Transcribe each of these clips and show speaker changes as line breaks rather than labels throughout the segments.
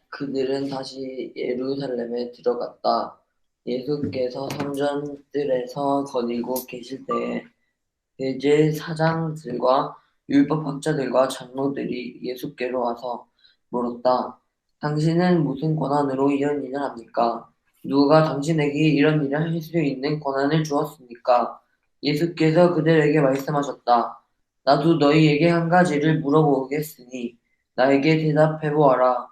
그들은 다시 예루살렘에 들어갔다. 예수께서 성전들에서 거닐고 계실 때에 대제사장들과 율법학자들과 장로들이 예수께로 와서 물었다. 당신은 무슨 권한으로 이런 일을 합니까? 누가 당신에게 이런 일을 할 수 있는 권한을 주었습니까? 예수께서 그들에게 말씀하셨다. 나도 너희에게 한 가지를 물어보겠으니 나에게 대답해 보아라.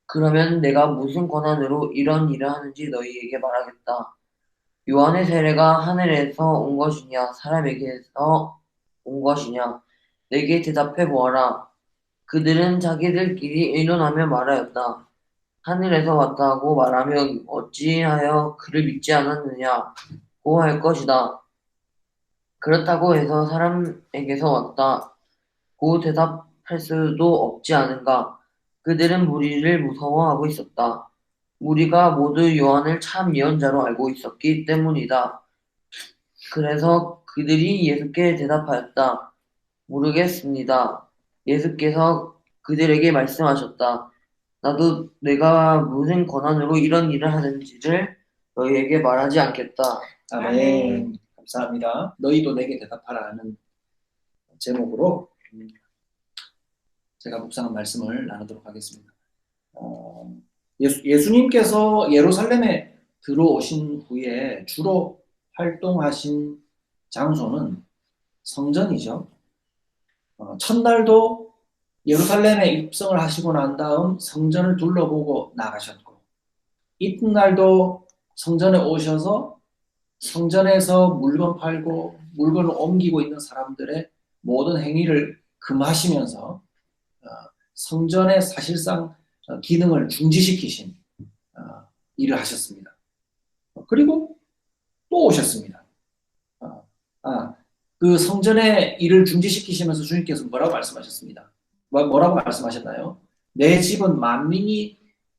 그러면 내가 무슨 권한으로 이런 일을 하는지 너희에게 말하겠다. 요한의 세례가 하늘에서 온 것이냐, 사람에게서 온 것이냐? 내게 대답해 보아라. 그들은 자기들끼리 의논하며 말하였다. 하늘에서 왔다고 말하면 어찌하여 그를 믿지 않았느냐고 할 것이다. 그렇다고 해서 사람에게서 왔다고 대답할 수도 없지 않은가? 그들은 무리를 무서워하고 있었다. 우리가 모두 요한을 참 예언자로 알고 있었기 때문이다. 그래서 그들이 예수께 대답하였다. 모르겠습니다. 예수께서 그들에게 말씀하셨다. 나도 내가 무슨 권한으로 이런 일을 하는지를 너희에게 말하지 않겠다.
아멘. 감사합니다. 너희도 내게 대답하라는 제목으로 제가 묵상한 말씀을 나누도록 하겠습니다. 예수님께서 예루살렘에 들어오신 후에 주로 활동하신 장소는 성전이죠. 첫날도 예루살렘에 입성을 하시고 난 다음 성전을 둘러보고 나가셨고, 이튿날도 성전에 오셔서 성전에서 물건 팔고 물건을 옮기고 있는 사람들의 모든 행위를 금하시면서 성전의 사실상 기능을 중지시키신 일을 하셨습니다. 그리고 또 오셨습니다. 그 성전의 일을 중지시키시면서 주님께서 뭐라고 말씀하셨습니다. 뭐라고 말씀하셨나요? 내 집은 만민이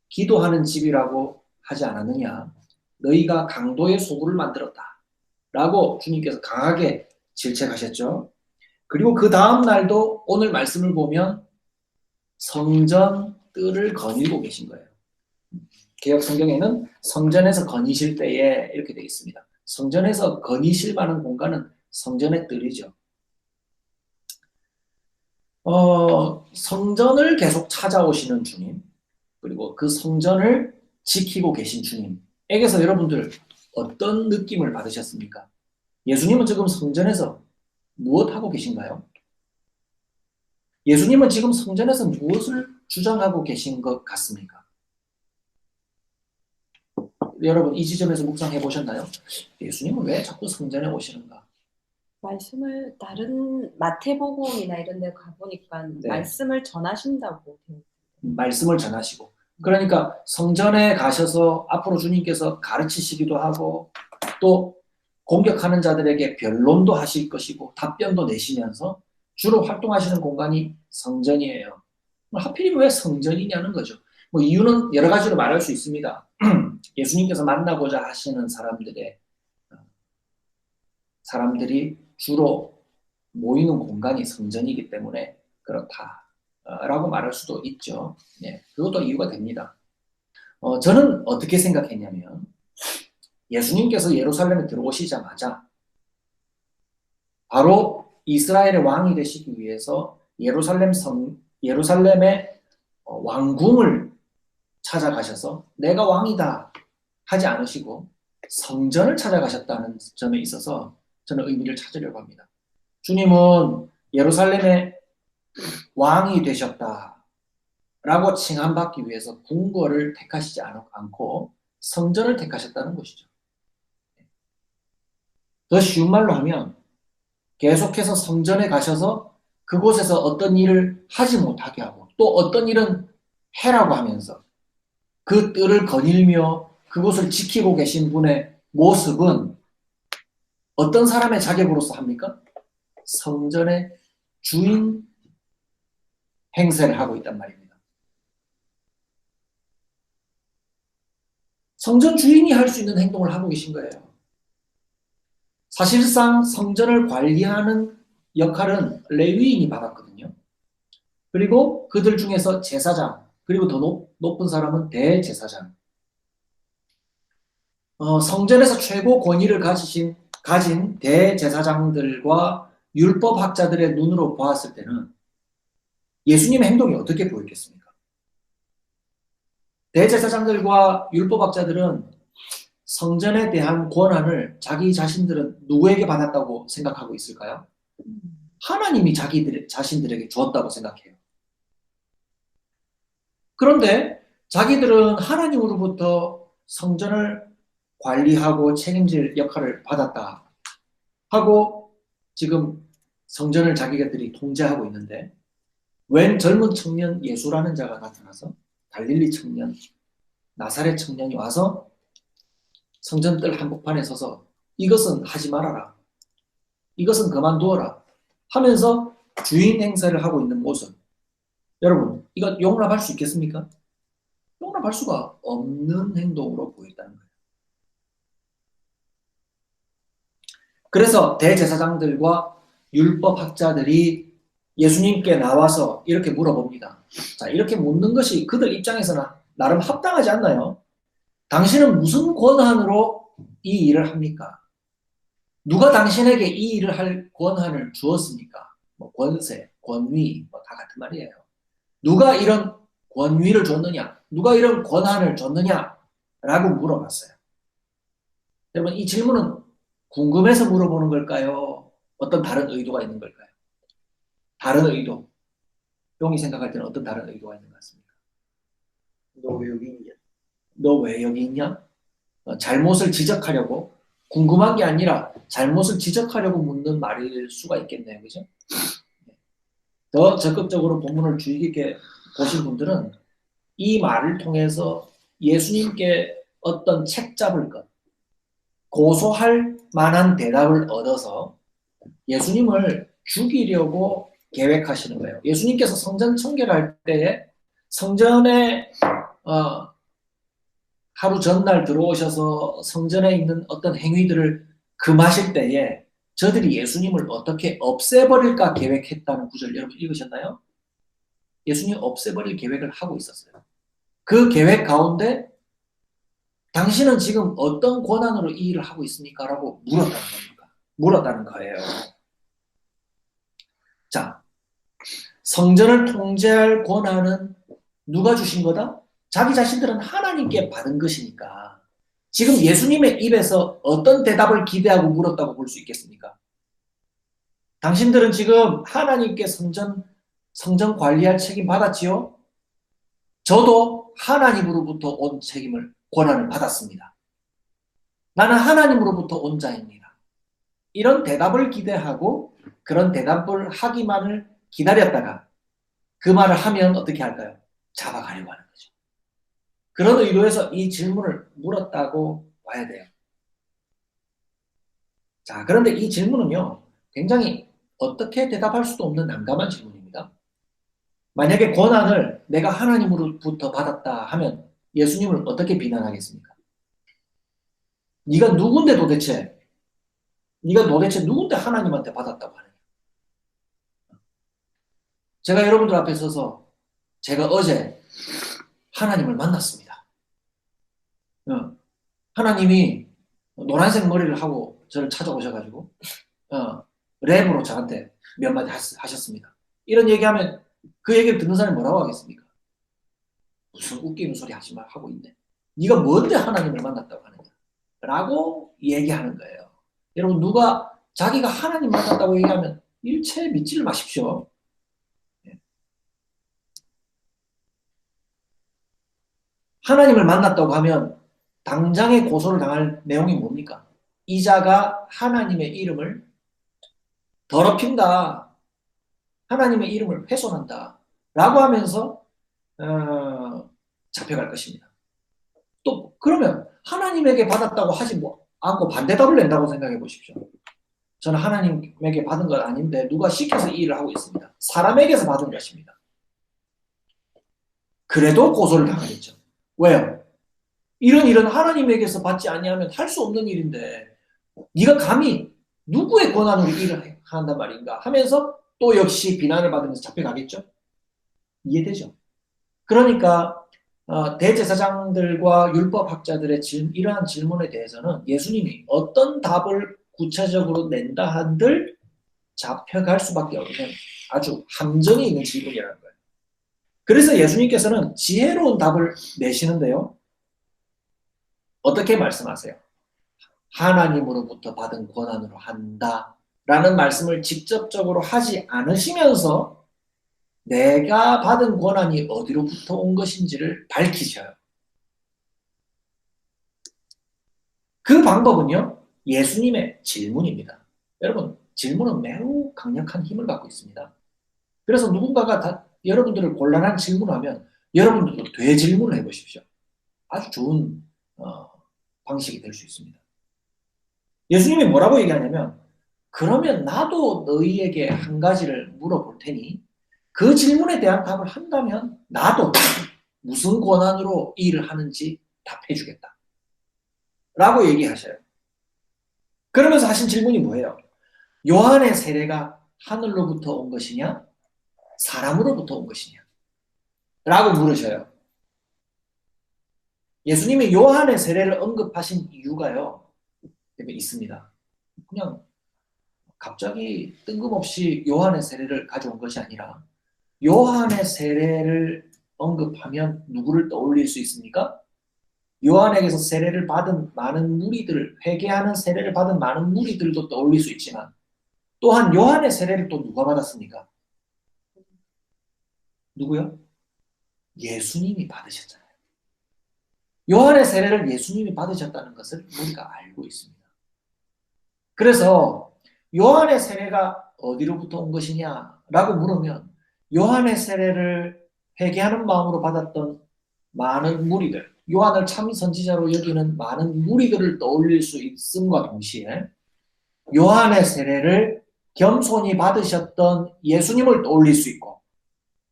기도하는 집이라고 하지 않았느냐? 너희가 강도의 소굴을 만들었다. 라고 주님께서 강하게 질책하셨죠. 그리고 그 다음 날도 오늘 말씀을 보면 성전 뜰을 거닐고 계신 거예요. 개역 성경에는 성전에서 거니실 때에 이렇게 되어 있습니다. 성전에서 거니실 만한 공간은 성전의 뜰이죠. 성전을 계속 찾아오시는 주님, 그리고 그 성전을 지키고 계신 주님에게서 여러분들 어떤 느낌을 받으셨습니까? 예수님은 지금 성전에서 무엇하고 계신가요? 예수님은 지금 성전에서 무엇을 주장하고 계신 것 같습니까? 여러분 이 지점에서 묵상해 보셨나요? 예수님은 왜 자꾸 성전에 오시는가?
말씀을 다른 마태복음이나 이런 데 가보니까
네.
말씀을 전하신다고
말씀을 전하시고, 그러니까 성전에 가셔서 앞으로 주님께서 가르치시기도 하고 또 공격하는 자들에게 변론도 하실 것이고 답변도 내시면서 주로 활동하시는 공간이 성전이에요. 하필이면 왜 성전이냐는 거죠. 이유는 여러 가지로 말할 수 있습니다. 예수님께서 만나고자 하시는 사람들이 주로 모이는 공간이 성전이기 때문에 그렇다라고 말할 수도 있죠. 네, 그것도 이유가 됩니다. 저는 어떻게 생각했냐면 예수님께서 예루살렘에 들어오시자마자 바로 이스라엘의 왕이 되시기 위해서 예루살렘의 왕궁을 찾아가셔서 내가 왕이다 하지 않으시고 성전을 찾아가셨다는 점에 있어서 저는 의미를 찾으려고 합니다. 주님은 예루살렘의 왕이 되셨다라고 칭함받기 위해서 궁궐을 택하시지 않고 성전을 택하셨다는 것이죠. 더 쉬운 말로 하면 계속해서 성전에 가셔서 그곳에서 어떤 일을 하지 못하게 하고 또 어떤 일은 해라고 하면서 그 뜰을 거닐며 그곳을 지키고 계신 분의 모습은 어떤 사람의 자격으로서 합니까? 성전의 주인 행세를 하고 있단 말입니다. 성전 주인이 할 수 있는 행동을 하고 계신 거예요. 사실상 성전을 관리하는 역할은 레위인이 받았거든요. 그리고 그들 중에서 제사장, 그리고 더 높은 사람은 대제사장. 성전에서 최고 권위를 가진 대제사장들과 율법학자들의 눈으로 보았을 때는 예수님의 행동이 어떻게 보였겠습니까? 대제사장들과 율법학자들은 성전에 대한 권한을 자기 자신들은 누구에게 받았다고 생각하고 있을까요? 하나님이 자신들에게 주었다고 생각해요. 그런데 자기들은 하나님으로부터 성전을 관리하고 책임질 역할을 받았다 하고 지금 성전을 자기들이 통제하고 있는데 웬 젊은 청년 예수라는 자가 나타나서 갈릴리 청년, 나사렛 청년이 와서 성전 뜰 한복판에 서서 이것은 하지 말아라. 이것은 그만두어라. 하면서 주인 행세를 하고 있는 모습. 여러분, 이거 용납할 수 있겠습니까? 용납할 수가 없는 행동으로 보였다는 거예요. 그래서 대제사장들과 율법학자들이 예수님께 나와서 이렇게 물어봅니다. 자, 이렇게 묻는 것이 그들 입장에서는 나름 합당하지 않나요? 당신은 무슨 권한으로 이 일을 합니까? 누가 당신에게 이 일을 할 권한을 주었습니까? 뭐 권세, 권위, 뭐 다 같은 말이에요. 누가 이런 권위를 줬느냐? 누가 이런 권한을 줬느냐? 라고 물어봤어요. 여러분, 이 질문은 궁금해서 물어보는 걸까요? 어떤 다른 의도가 있는 걸까요? 다른 의도. 용이 생각할 때는 어떤 다른 의도가 있는 것 같습니까?
너 왜 여기 있냐?
너 왜 여기 있냐? 잘못을 지적하려고, 궁금한 게 아니라 잘못을 지적하려고 묻는 말일 수가 있겠네요. 그죠? 더 적극적으로 본문을 주의 깊게 보신 분들은 이 말을 통해서 예수님께 어떤 책 잡을 것, 고소할 만한 대답을 얻어서 예수님을 죽이려고 계획하시는 거예요. 예수님께서 성전 청결할 때에 성전에 하루 전날 들어오셔서 성전에 있는 어떤 행위들을 금하실 때에 저들이 예수님을 어떻게 없애버릴까 계획했다는 구절 여러분 읽으셨나요? 예수님 없애버릴 계획을 하고 있었어요. 그 계획 가운데 당신은 지금 어떤 권한으로 이 일을 하고 있습니까? 라고 물었다는 거예요. 자, 성전을 통제할 권한은 누가 주신 거다? 자기 자신들은 하나님께 받은 것이니까 지금 예수님의 입에서 어떤 대답을 기대하고 물었다고 볼 수 있겠습니까? 당신들은 지금 하나님께 성전 관리할 책임 받았지요? 저도 하나님으로부터 온 권한을 받았습니다. 나는 하나님으로부터 온 자입니다. 이런 대답을 기대하고 그런 대답을 하기만을 기다렸다가 그 말을 하면 어떻게 할까요? 잡아가려고 하는 거죠. 그런 의도에서 이 질문을 물었다고 봐야 돼요. 자, 그런데 이 질문은요, 굉장히 어떻게 대답할 수도 없는 난감한 질문입니다. 만약에 권한을 내가 하나님으로부터 받았다 하면 예수님을 어떻게 비난하겠습니까? 네가 도대체 누군데 하나님한테 받았다고 하느냐? 제가 여러분들 앞에 서서 제가 어제 하나님을 만났습니다. 하나님이 노란색 머리를 하고 저를 찾아오셔가지고 랩으로 저한테 몇 마디 하셨습니다. 이런 얘기하면 그 얘기를 듣는 사람이 뭐라고 하겠습니까? 무슨 웃기는 소리 하지 마 하고 있네. 네가 뭔데 하나님을 만났다고 하느냐? 라고 얘기하는 거예요. 여러분 누가 자기가 하나님 만났다고 얘기하면 일체 믿지를 마십시오. 하나님을 만났다고 하면 당장에 고소를 당할 내용이 뭡니까? 이 자가 하나님의 이름을 더럽힌다. 하나님의 이름을 훼손한다. 라고 하면서 잡혀갈 것입니다. 또 그러면 하나님에게 받았다고 하지 않고 반대답을 낸다고 생각해 보십시오. 저는 하나님에게 받은 건 아닌데 누가 시켜서 이 일을 하고 있습니다. 사람에게서 받은 것입니다. 그래도 고소를 당하겠죠. 왜요? 이런 일은 하나님에게서 받지 아니하면 할 수 없는 일인데 네가 감히 누구의 권한으로 일을 한단 말인가 하면서 또 역시 비난을 받으면서 잡혀가겠죠? 이해되죠? 그러니까 대제사장들과 율법학자들의 이러한 질문에 대해서는 예수님이 어떤 답을 구체적으로 낸다 한들 잡혀갈 수밖에 없는 아주 함정이 있는 질문이라는 거예요. 그래서 예수님께서는 지혜로운 답을 내시는데요. 어떻게 말씀하세요? 하나님으로부터 받은 권한으로 한다라는 말씀을 직접적으로 하지 않으시면서 내가 받은 권한이 어디로부터 온 것인지를 밝히셔요. 그 방법은요, 예수님의 질문입니다. 여러분, 질문은 매우 강력한 힘을 갖고 있습니다. 그래서 누군가가 여러분들을 곤란한 질문을 하면 여러분들도 되질문을 해보십시오. 아주 좋은 방식이 될 수 있습니다. 예수님이 뭐라고 얘기하냐면, 그러면 나도 너희에게 한 가지를 물어볼 테니 그 질문에 대한 답을 한다면 나도 무슨 권한으로 이 일을 하는지 답해주겠다 라고 얘기하셔요. 그러면서 하신 질문이 뭐예요? 요한의 세례가 하늘로부터 온 것이냐 사람으로부터 온 것이냐 라고 물으셔요. 예수님이 요한의 세례를 언급하신 이유가요 있습니다. 그냥 갑자기 뜬금없이 요한의 세례를 가져온 것이 아니라, 요한의 세례를 언급하면 누구를 떠올릴 수 있습니까? 요한에게서 세례를 받은 많은 무리들, 회개하는 세례를 받은 많은 무리들도 떠올릴 수 있지만, 또한 요한의 세례를 또 누가 받았습니까? 누구요? 예수님이 받으셨잖아요. 요한의 세례를 예수님이 받으셨다는 것을 우리가 알고 있습니다. 그래서 요한의 세례가 어디로부터 온 것이냐라고 물으면, 요한의 세례를 회개하는 마음으로 받았던 많은 무리들, 요한을 참 선지자로 여기는 많은 무리들을 떠올릴 수 있음과 동시에 요한의 세례를 겸손히 받으셨던 예수님을 떠올릴 수 있고,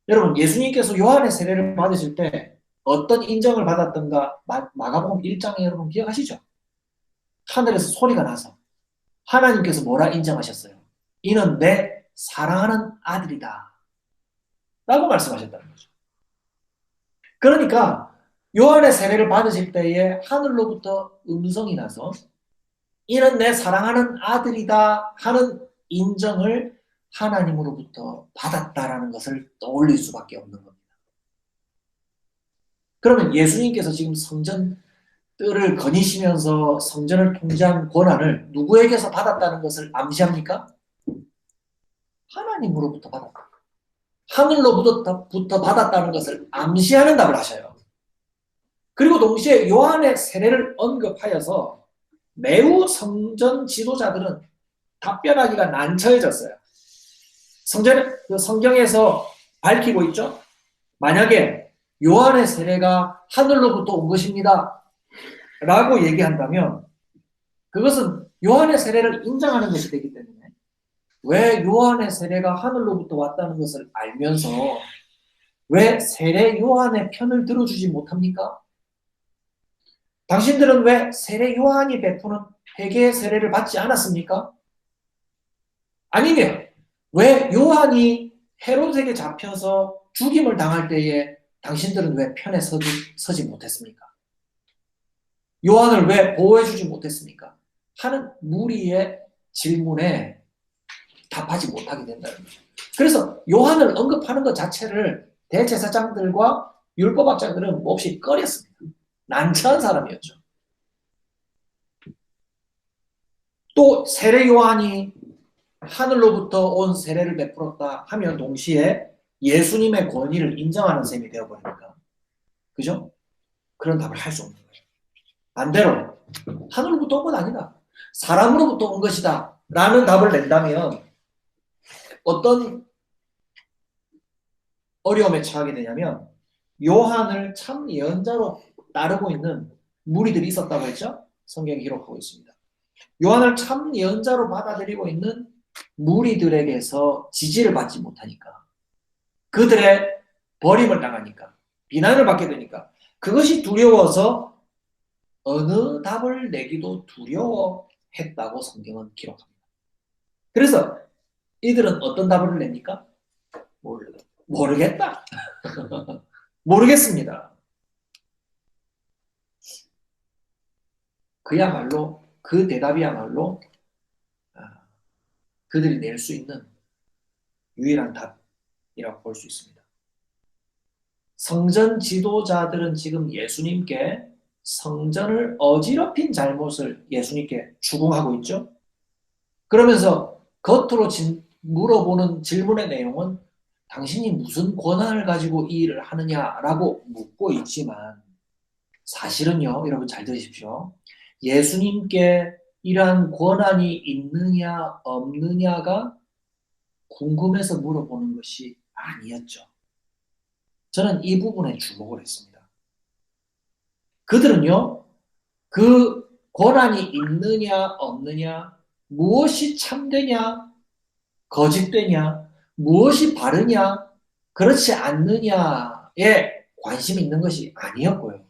여러분, 예수님께서 요한의 세례를 받으실 때 어떤 인정을 받았던가 마가복음 1장에 여러분 기억하시죠? 하늘에서 소리가 나서 하나님께서 뭐라 인정하셨어요? 이는 내 사랑하는 아들이다 라고 말씀하셨다는 거죠. 그러니까 요한의 세례를 받으실 때에 하늘로부터 음성이 나서 이는 내 사랑하는 아들이다 하는 인정을 하나님으로부터 받았다라는 것을 떠올릴 수밖에 없는 겁니다. 그러면 예수님께서 지금 성전들을 거니시면서 성전을 통제한 권한을 누구에게서 받았다는 것을 암시합니까? 하나님으로부터 받았다. 하늘로부터 받았다는 것을 암시하는 답을 하셔요. 그리고 동시에 요한의 세례를 언급하여서 매우 성전 지도자들은 답변하기가 난처해졌어요. 성경에서 밝히고 있죠. 만약에 요한의 세례가 하늘로부터 온 것입니다 라고 얘기한다면 그것은 요한의 세례를 인정하는 것이 되기 때문에, 왜 요한의 세례가 하늘로부터 왔다는 것을 알면서 왜 세례 요한의 편을 들어주지 못합니까? 당신들은 왜 세례 요한이 베푸는 회개의 세례를 받지 않았습니까? 아니면 왜 요한이 헤롯에게 잡혀서 죽임을 당할 때에 당신들은 왜 편에 서지 못했습니까? 요한을 왜 보호해주지 못했습니까? 하는 무리의 질문에 답하지 못하게 된다는 거죠. 그래서 요한을 언급하는 것 자체를 대제사장들과 율법학자들은 몹시 꺼렸습니다. 난처한 사람이었죠. 또 세례 요한이 하늘로부터 온 세례를 베풀었다 하면 동시에 예수님의 권위를 인정하는 셈이 되어버립니다. 그죠? 그런 답을 할 수 없는 거예요. 반대로 하늘로부터 온 건 아니다, 사람으로부터 온 것이다 라는 답을 낸다면 어떤 어려움에 처하게 되냐면, 요한을 참 예언자로 따르고 있는 무리들이 있었다고 했죠? 성경이 기록하고 있습니다. 요한을 참 예언자로 받아들이고 있는 무리들에게서 지지를 받지 못하니까, 그들의 버림을 당하니까, 비난을 받게 되니까 그것이 두려워서 어느 답을 내기도 두려워했다고 성경은 기록합니다. 그래서 이들은 어떤 답을 냅니까? 모르겠다. 모르겠습니다. 그야말로 그 대답이야말로 그들이 낼 수 있는 유일한 답이라고 볼 수 있습니다. 성전 지도자들은 지금 예수님께 성전을 어지럽힌 잘못을 예수님께 추궁하고 있죠. 그러면서 겉으로 물어보는 질문의 내용은 당신이 무슨 권한을 가지고 이 일을 하느냐라고 묻고 있지만 사실은요, 여러분 잘 들으십시오. 예수님께 이러한 권한이 있느냐 없느냐가 궁금해서 물어보는 것이 아니었죠. 저는 이 부분에 주목을 했습니다. 그들은요, 그 권한이 있느냐 없느냐, 무엇이 참되냐 거짓되냐, 무엇이 바르냐 그렇지 않느냐에 관심이 있는 것이 아니었고요.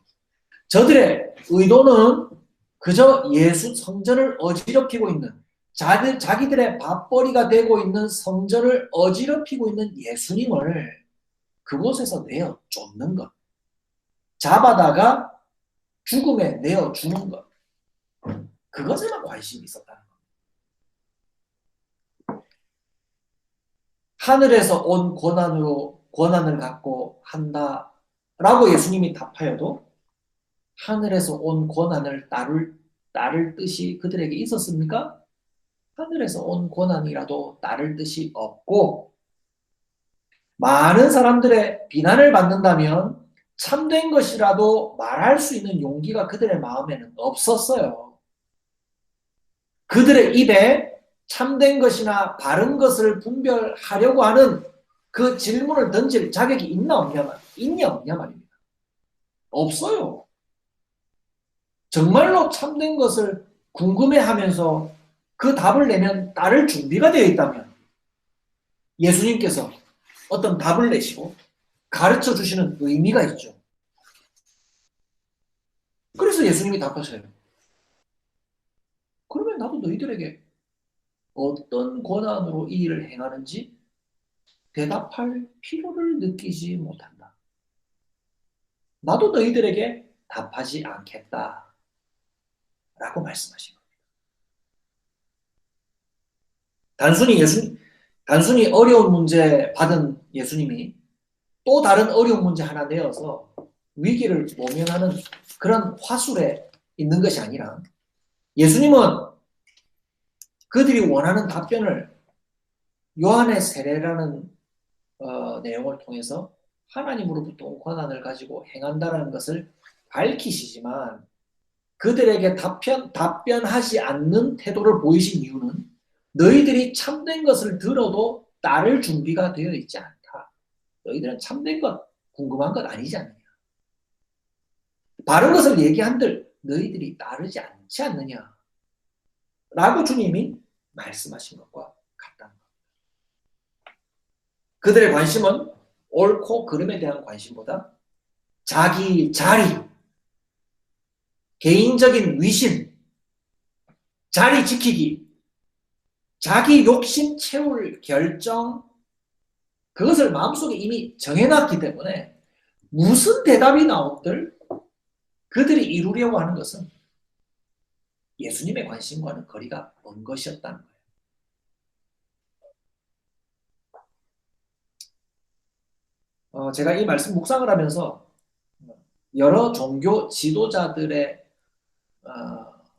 저들의 의도는 그저 예수 성전을 어지럽히고 있는 자기들의 밥벌이가 되고 있는 성전을 어지럽히고 있는 예수님을 그곳에서 내어 쫓는 것, 잡아다가 죽음에 내어 주는 것, 그것에만 관심이 있었다는 것. 하늘에서 온 권한을 갖고 한다라고 예수님이 답하여도 하늘에서 온 권한을 따를 뜻이 그들에게 있었습니까? 하늘에서 온 권한이라도 따를 뜻이 없고 많은 사람들의 비난을 받는다면 참된 것이라도 말할 수 있는 용기가 그들의 마음에는 없었어요. 그들의 입에 참된 것이나 바른 것을 분별하려고 하는 그 질문을 던질 자격이 있냐 없냐 말입니다. 없어요. 정말로 참된 것을 궁금해하면서 그 답을 내면 따를 준비가 되어 있다면 예수님께서 어떤 답을 내시고 가르쳐 주시는 의미가 있죠. 그래서 예수님이 답하셔요. 그러면 나도 너희들에게 어떤 권한으로 이 일을 행하는지 대답할 필요를 느끼지 못한다. 나도 너희들에게 답하지 않겠다. 라고 말씀하신 겁니다. 단순히 어려운 문제 받은 예수님이 또 다른 어려운 문제 하나 내어서 위기를 모면하는 그런 화술에 있는 것이 아니라 예수님은 그들이 원하는 답변을 요한의 세례라는 내용을 통해서 하나님으로부터 온 권한을 가지고 행한다는 것을 밝히시지만 그들에게 답변하지 않는 태도를 보이신 이유는 너희들이 참된 것을 들어도 따를 준비가 되어 있지 않다. 너희들은 참된 것, 궁금한 것 아니지 않느냐. 바른 것을 얘기한들 너희들이 따르지 않지 않느냐. 라고 주님이 말씀하신 것과 같다는 겁니다. 그들의 관심은 옳고 그름에 대한 관심보다 자기 자리, 개인적인 위신, 자리 지키기, 자기 욕심 채울 결정, 그것을 마음속에 이미 정해놨기 때문에 무슨 대답이 나온들 그들이 이루려고 하는 것은 예수님의 관심과는 거리가 먼 것이었다는 거예요. 제가 이 말씀 묵상을 하면서 여러 종교 지도자들의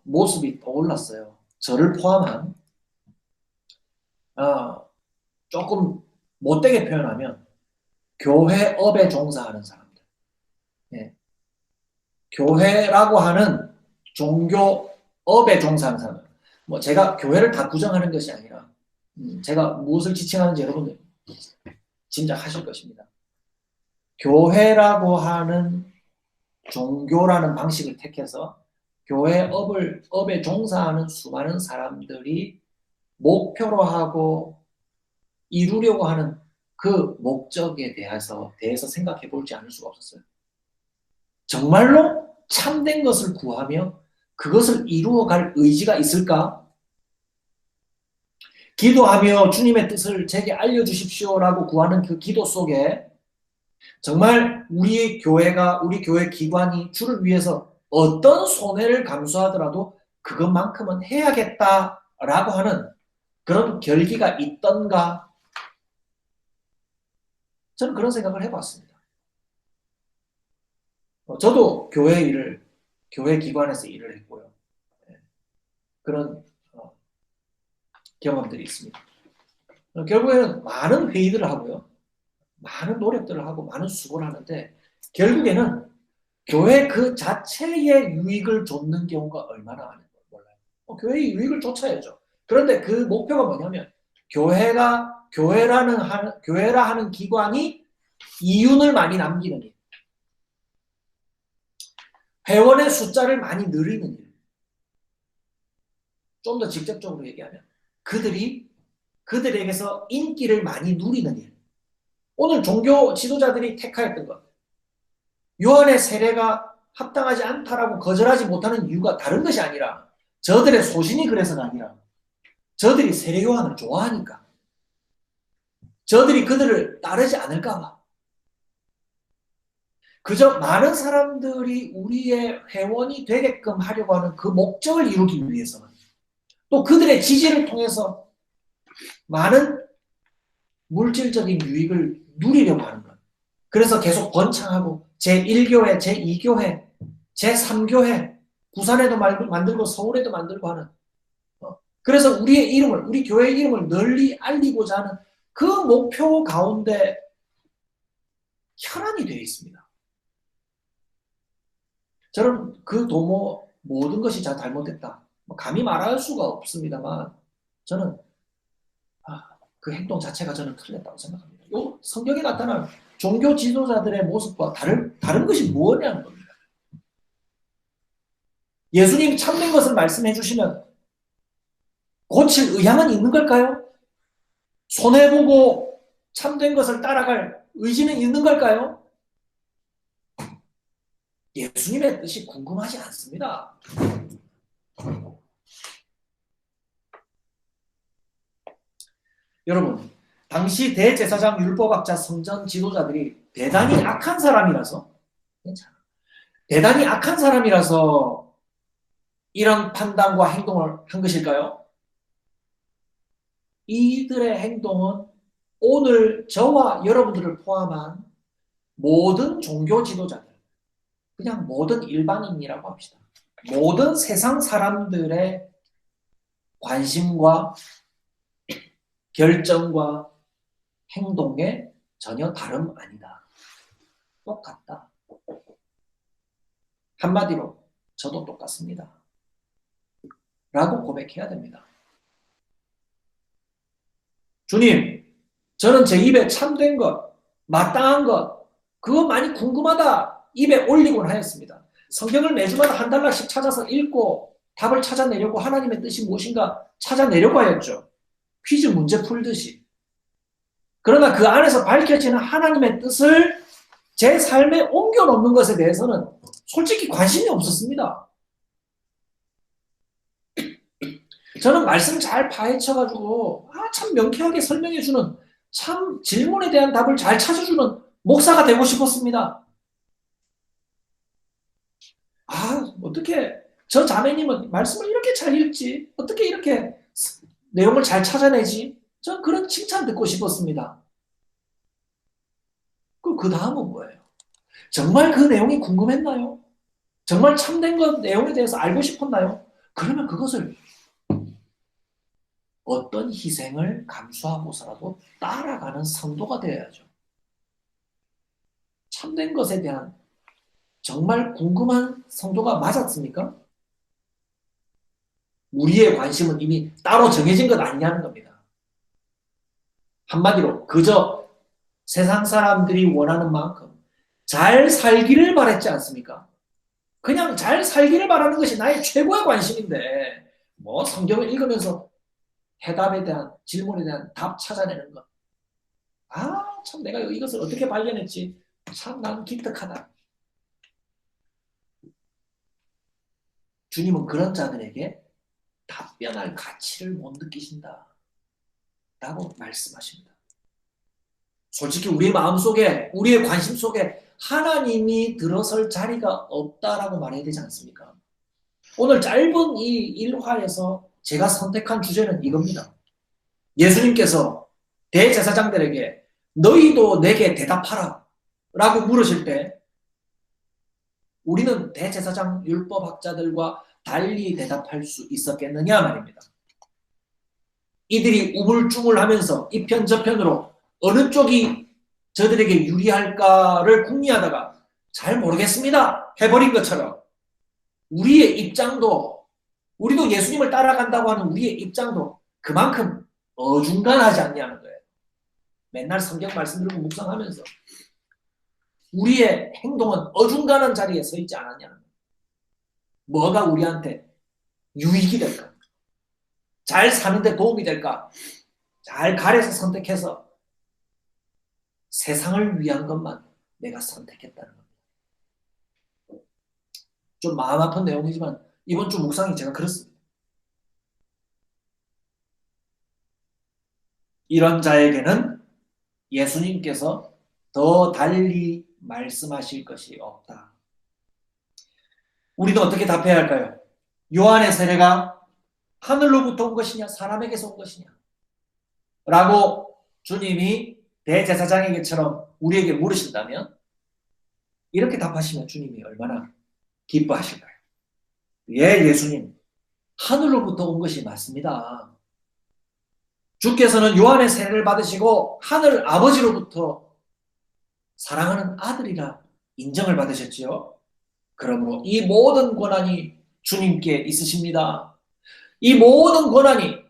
모습이 떠올랐어요. 저를 포함한 조금 못되게 표현하면 교회업에 종사하는 사람들. 예. 교회라고 하는 종교업에 종사하는 사람들. 뭐 제가 교회를 다 부정하는 것이 아니라 제가 무엇을 지칭하는지 여러분들 짐작하실 것입니다. 교회라고 하는 종교라는 방식을 택해서 교회업에 종사하는 수많은 사람들이 목표로 하고 이루려고 하는 그 목적에 대해서 생각해 보지 않을 수가 없었어요. 정말로 참된 것을 구하며 그것을 이루어갈 의지가 있을까? 기도하며 주님의 뜻을 제게 알려주십시오라고 구하는 그 기도 속에 정말 우리 교회가, 우리 교회 기관이 주를 위해서 어떤 손해를 감수하더라도 그것만큼은 해야겠다라고 하는 그런 결기가 있던가? 저는 그런 생각을 해봤습니다. 저도 교회 기관에서 일을 했고요. 그런 경험들이 있습니다. 결국에는 많은 회의들을 하고요. 많은 노력들을 하고 많은 수고를 하는데 결국에는 교회 그 자체의 유익을 좇는 경우가 얼마나 많은지 몰라요. 교회의 유익을 쫓아야죠. 그런데 그 목표가 뭐냐면 교회라 하는 기관이 이윤을 많이 남기는 일, 회원의 숫자를 많이 늘리는 일, 좀 더 직접적으로 얘기하면 그들에게서 인기를 많이 누리는 일. 오늘 종교 지도자들이 택하였던 것, 요한의 세례가 합당하지 않다라고 거절하지 못하는 이유가 다른 것이 아니라 저들의 소신이 그래서가 아니라 저들이 세례 요한을 좋아하니까, 저들이 그들을 따르지 않을까 봐, 그저 많은 사람들이 우리의 회원이 되게끔 하려고 하는 그 목적을 이루기 위해서는, 또 그들의 지지를 통해서 많은 물질적인 유익을 누리려고 하는 것. 그래서 계속 번창하고 제1교회, 제2교회, 제3교회, 부산에도 만들고 서울에도 만들고 하는, 그래서 우리 교회의 이름을 널리 알리고자 하는 그 목표 가운데 혈안이 되어 있습니다. 저는 그 도모 모든 것이 다 잘못됐다, 감히 말할 수가 없습니다만 저는 그 행동 자체가 저는 틀렸다고 생각합니다. 요 성경에 나타난 종교 지도자들의 모습과 다른 것이 무엇이냐는 겁니다. 예수님이 참된 것을 말씀해 주시면 고칠 의향은 있는 걸까요? 손해보고 참된 것을 따라갈 의지는 있는 걸까요? 예수님의 뜻이 궁금하지 않습니다. 여러분, 당시 대제사장, 율법학자, 성전 지도자들이 대단히 악한 사람이라서, 괜찮아, 대단히 악한 사람이라서 이런 판단과 행동을 한 것일까요? 이들의 행동은 오늘 저와 여러분들을 포함한 모든 종교 지도자들, 그냥 모든 일반인이라고 합시다, 모든 세상 사람들의 관심과 결정과 행동에 전혀 다름 아니다. 똑같다. 한마디로 저도 똑같습니다. 라고 고백해야 됩니다. 주님, 저는 제 입에 참된 것, 마땅한 것, 그거 많이 궁금하다 입에 올리곤 하였습니다. 성경을 매주마다 한 달락씩 찾아서 읽고 답을 찾아내려고, 하나님의 뜻이 무엇인가 찾아내려고 하였죠. 퀴즈 문제 풀듯이. 그러나 그 안에서 밝혀지는 하나님의 뜻을 제 삶에 옮겨놓는 것에 대해서는 솔직히 관심이 없었습니다. 저는 말씀 잘 파헤쳐가지고 참 명쾌하게 설명해주는, 참 질문에 대한 답을 잘 찾아주는 목사가 되고 싶었습니다. 어떻게 저 자매님은 말씀을 이렇게 잘 읽지? 어떻게 이렇게 내용을 잘 찾아내지? 전 그런 칭찬 듣고 싶었습니다. 그 다음은 뭐예요? 정말 그 내용이 궁금했나요? 정말 참된 것 내용에 대해서 알고 싶었나요? 그러면 그것을 어떤 희생을 감수하고서라도 따라가는 성도가 되어야죠. 참된 것에 대한 정말 궁금한 성도가 맞았습니까? 우리의 관심은 이미 따로 정해진 것 아니냐는 겁니다. 한마디로 그저 세상 사람들이 원하는 만큼 잘 살기를 바랬지 않습니까? 그냥 잘 살기를 바라는 것이 나의 최고의 관심인데, 성경을 읽으면서 해답에 대한, 질문에 대한 답 찾아내는 것. 참 내가 이것을 어떻게 발견했지? 참 난 기특하다. 주님은 그런 자들에게 답변할 가치를 못 느끼신다 라고 말씀하십니다. 솔직히 우리의 마음속에, 우리의 관심 속에 하나님이 들어설 자리가 없다라고 말해야 되지 않습니까? 오늘 짧은 이 일화에서 제가 선택한 주제는 이겁니다. 예수님께서 대제사장들에게 너희도 내게 대답하라 라고 물으실 때 우리는 대제사장 율법학자들과 달리 대답할 수 있었겠느냐 말입니다. 이들이 우물쭈물하면서 이편 저편으로 어느 쪽이 저들에게 유리할까를 궁리하다가 잘 모르겠습니다 해버린 것처럼 우리의 입장도, 우리도 예수님을 따라간다고 하는 우리의 입장도 그만큼 어중간하지 않냐는 거예요. 맨날 성경 말씀 들고 묵상하면서 우리의 행동은 어중간한 자리에 서 있지 않았냐는 거예요. 뭐가 우리한테 유익이 될까? 잘 사는데 도움이 될까? 잘 가려서 선택해서 세상을 위한 것만 내가 선택했다는 겁니다. 좀 마음 아픈 내용이지만 이번 주 묵상이 제가 그렇습니다. 이런 자에게는 예수님께서 더 달리 말씀하실 것이 없다. 우리는 어떻게 답해야 할까요? 요한의 세례가 하늘로부터 온 것이냐 사람에게서 온 것이냐 라고 주님이 대제사장에게처럼 우리에게 물으신다면 이렇게 답하시면 주님이 얼마나 기뻐하실까요? 예, 예수님, 하늘로부터 온 것이 맞습니다. 주께서는 요한의 세례를 받으시고 하늘 아버지로부터 사랑하는 아들이라 인정을 받으셨지요. 그러므로 이 모든 권한이 주님께 있으십니다. 이 모든 권한이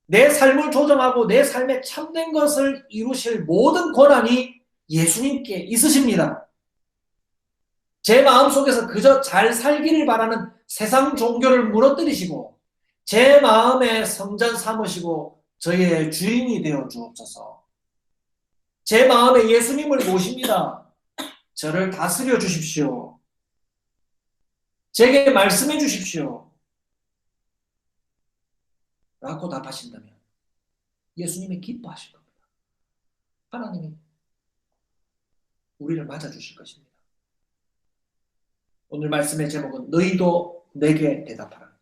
내 삶을 조정하고 내 삶에 참된 것을 이루실 모든 권한이 예수님께 있으십니다. 제 마음속에서 그저 잘 살기를 바라는 세상 종교를 무너뜨리시고 제 마음에 성전 삼으시고 저의 주인이 되어 주옵소서. 제 마음에 예수님을 모십니다. 저를 다스려 주십시오. 제게 말씀해 주십시오. 라고 답하신다면 예수님이 기뻐하실 겁니다. 하나님이 우리를 맞아주실 것입니다. 오늘 말씀의 제목은 너희도 내게 대답하라.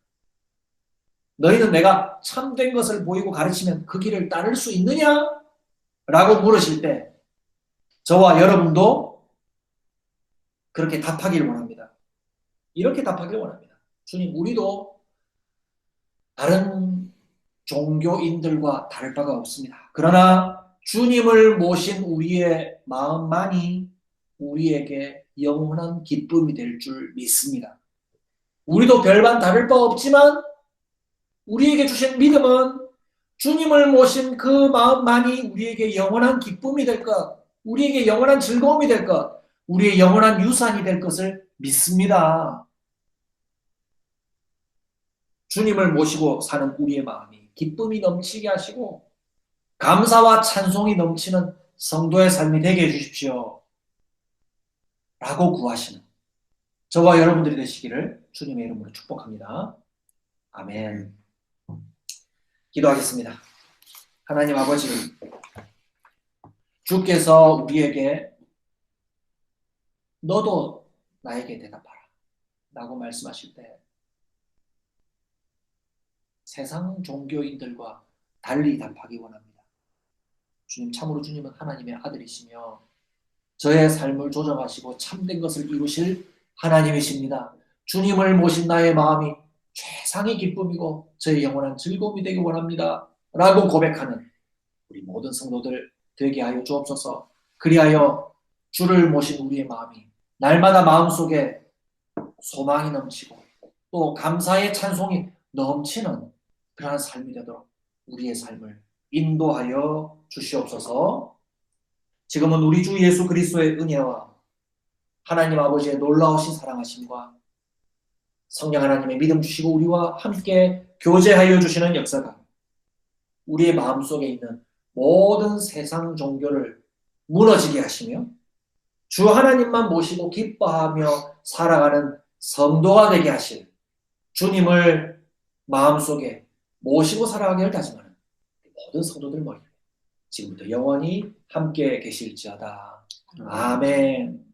너희는 내가 참된 것을 보이고 가르치면 그 길을 따를 수 있느냐? 라고 물으실 때 저와 여러분도 그렇게 답하기를 원합니다. 이렇게 답하기를 원합니다. 주님, 우리도 다른 종교인들과 다를 바가 없습니다. 그러나 주님을 모신 우리의 마음만이 우리에게 영원한 기쁨이 될 줄 믿습니다. 우리도 별반 다를 바 없지만 우리에게 주신 믿음은 주님을 모신 그 마음만이 우리에게 영원한 기쁨이 될 것, 우리에게 영원한 즐거움이 될 것, 우리의 영원한 유산이 될 것을 믿습니다. 주님을 모시고 사는 우리의 마음이 기쁨이 넘치게 하시고 감사와 찬송이 넘치는 성도의 삶이 되게 해주십시오. 라고 구하시는 저와 여러분들이 되시기를 주님의 이름으로 축복합니다. 아멘. 기도하겠습니다. 하나님 아버지, 주께서 우리에게 너도 나에게 대답하라 라고 말씀하실 때 세상 종교인들과 달리 답하기 원합니다. 주님, 참으로 주님은 하나님의 아들이시며 저의 삶을 조정하시고 참된 것을 이루실 하나님이십니다. 주님을 모신 나의 마음이 최상의 기쁨이고 저의 영원한 즐거움이 되기 원합니다. 라고 고백하는 우리 모든 성도들 되게 하여 주옵소서. 그리하여 주를 모신 우리의 마음이 날마다 마음속에 소망이 넘치고 또 감사의 찬송이 넘치는 그러한 삶이 되도록 우리의 삶을 인도하여 주시옵소서. 지금은 우리 주 예수 그리스도의 은혜와 하나님 아버지의 놀라우신 사랑하심과 성령 하나님의 믿음 주시고 우리와 함께 교제하여 주시는 역사가 우리의 마음속에 있는 모든 세상 종교를 무너지게 하시며 주 하나님만 모시고 기뻐하며 살아가는 성도가 되게 하실 주님을 마음속에 모시고 살아가기를 다짐하는 모든 성도들 머리에 지금부터 영원히 함께 계실지어다. 아멘.